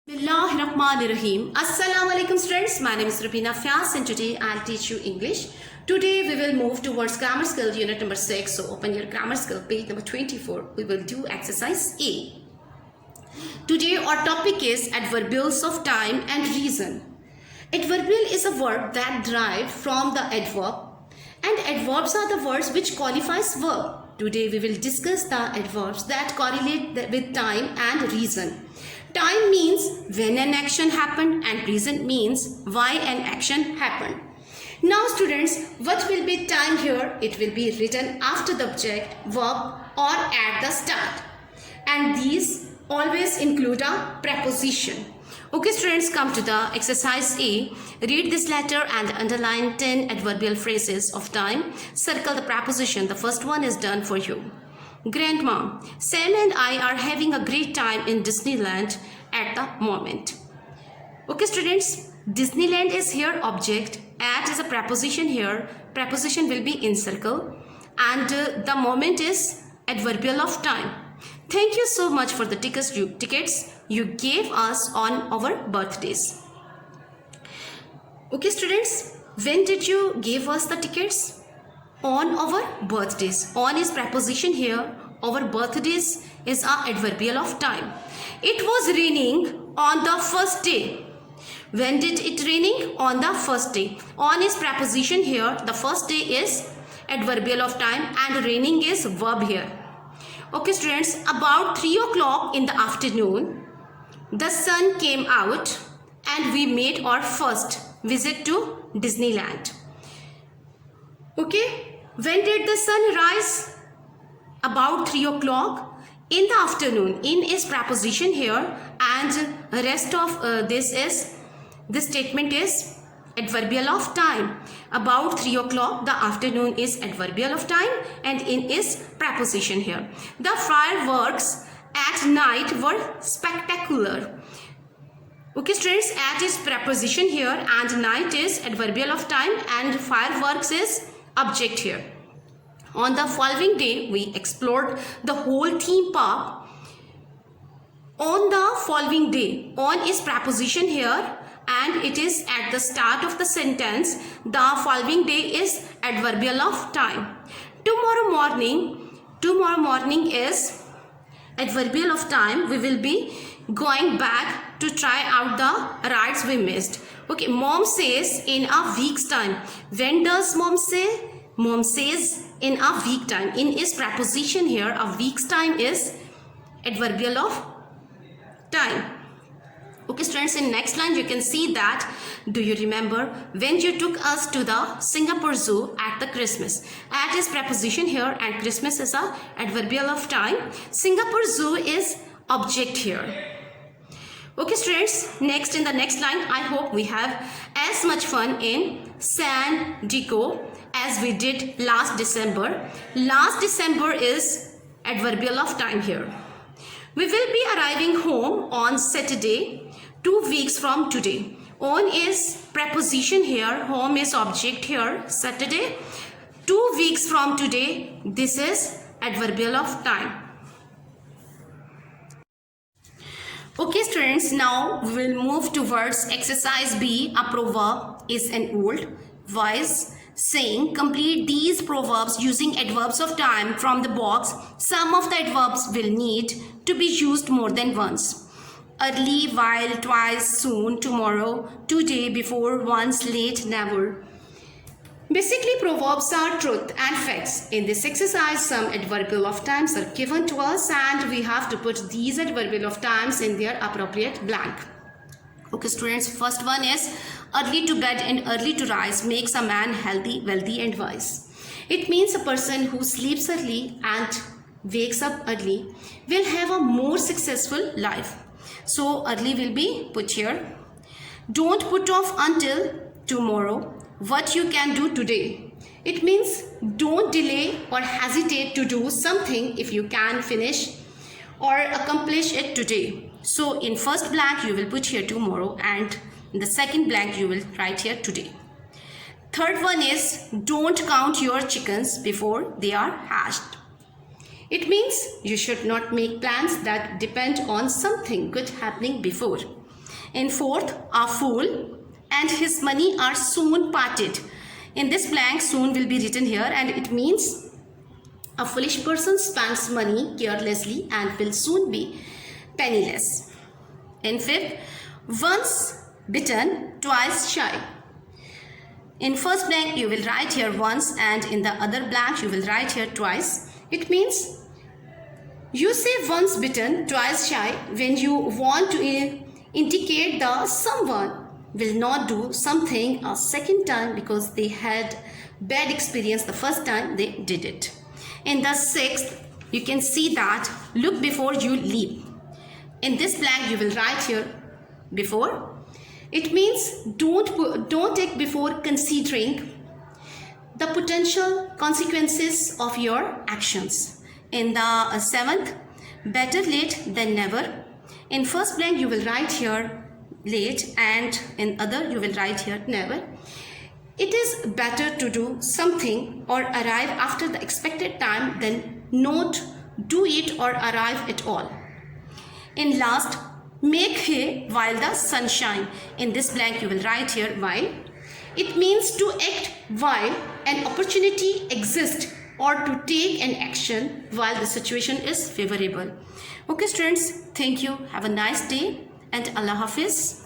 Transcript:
Bismillahirrahmanirrahim. Assalamu alaikum students. My name is Rabina Fias and today I'll teach you English. Today we will move towards grammar skill unit number 6. So open your grammar skill page number 24. We will do exercise A. Today our topic is adverbials of time and reason. Adverbial is a verb that derived from the adverb, and adverbs are the words which qualifies verb. Today we will discuss the adverbs that correlate with time and reason. Time means when an action happened and reason means why an action happened. Now students, what will be time here? It will be written after the object, verb or at the start. And these always include a preposition. Okay students, come to the exercise A. Read this letter and underline 10 adverbial phrases of time. Circle the preposition. The first one is done for you. Grandma, Sam and I are having a great time in Disneyland at the moment. Okay students, Disneyland is here object, at is a preposition here, preposition will be in circle, and the moment is adverbial of time. Thank you so much for the tickets you gave us on our birthdays. Okay students, when did you give us the tickets? On our birthdays. On is preposition here. Our birthdays is our adverbial of time. It was raining on the first day. When did it raining? On the first day. On is preposition here. The first day is adverbial of time and raining is verb here. Okay students, about 3 o'clock in the afternoon, the sun came out and we made our first visit to Disneyland. Okay. When did the sun rise? About 3 o'clock in the afternoon. In is preposition here and rest of this statement is adverbial of time. About 3 o'clock, the afternoon is adverbial of time and in is preposition here. The fireworks at night were spectacular. Okay students, at is preposition here and night is adverbial of time and fireworks is object here. On the following day, we explored the whole theme park. On the following day, on is preposition here and it is at the start of the sentence. The following day is adverbial of time. Tomorrow morning is adverbial of time. We will be going back to try out the rides we missed. Okay, mom says in a week's time. When does mom say? Mom says in a week time. In is preposition here. A week's time is adverbial of time. Okay students, in next line you can see that. Do you remember when you took us to the Singapore Zoo at the Christmas? At is preposition here and Christmas is a adverbial of time. Singapore Zoo is object here. Okay students, next in the next line, I hope we have as much fun in San Diego as we did last December. Last December is adverbial of time here. We will be arriving home on Saturday, 2 weeks from today. On is preposition here, home is object here, Saturday. 2 weeks from today, this is adverbial of time. Okay students, now we will move towards exercise B. A proverb is an old wise saying. Complete these proverbs using adverbs of time from the box. Some of the adverbs will need to be used more than once. Early, while, twice, soon, tomorrow, today, before, once, late, never. Basically, proverbs are truth and facts. In this exercise, some adverbial of times are given to us and we have to put these adverbial of times in their appropriate blank. Okay students, first one is early to bed and early to rise makes a man healthy, wealthy and wise. It means a person who sleeps early and wakes up early will have a more successful life. So early will be put here. Don't put off until tomorrow what you can do today. It means don't delay or hesitate to do something if you can finish or accomplish it today. So in first blank you will put here tomorrow and in the second blank you will write here today. Third one is don't count your chickens before they are hatched. It means you should not make plans that depend on something good happening before. In fourth, a fool and his money are soon parted. In this blank, soon will be written here, and it means a foolish person spends money carelessly and will soon be penniless. In fifth, once bitten, twice shy. In first blank, you will write here once, and in the other blank, you will write here twice. It means you say once bitten, twice shy when you want to indicate that someone will not do something a second time because they had bad experience the first time they did it. In the sixth, you can see that look before you leap. In this blank, you will write here before. It means don't take before considering the potential consequences of your actions. In the seventh, better late than never. In first blank, you will write here late, and in other you will write here never. It is better to do something or arrive after the expected time than not do it or arrive at all. In last, make hay while the sun shines. In this blank, you will write here while. It means to act while an opportunity exists or to take an action while the situation is favorable. Okay students, thank you. Have a nice day and Allah Hafiz.